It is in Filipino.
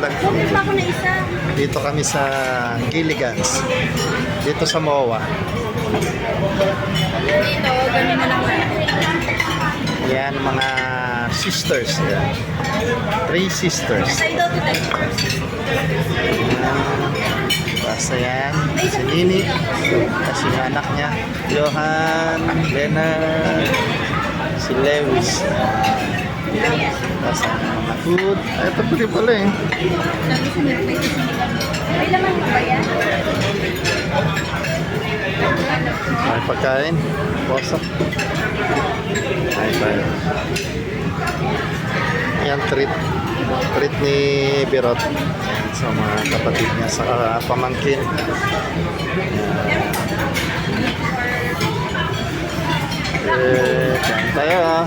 lang. Bumili pa ako na isa. Dito kami sa Gilligan's. Dito sa MOA. Dito, ganun na lang. Yan, mga sisters. Yan. 3 sisters. Sa'yo daw ito. Basta yan. Si Nini. Kasi yung anak niya. Johan, Leonard, si Lewis. Basta yung mga food. Ay, ito pwede pala eh. May laman mo ba yan? May pagkain. Bosa. Ay, tayo. Yan, treat. Treat ni Birot. Sa mga kapatid niya sa pamangkin. Yan. Kain tayo ah.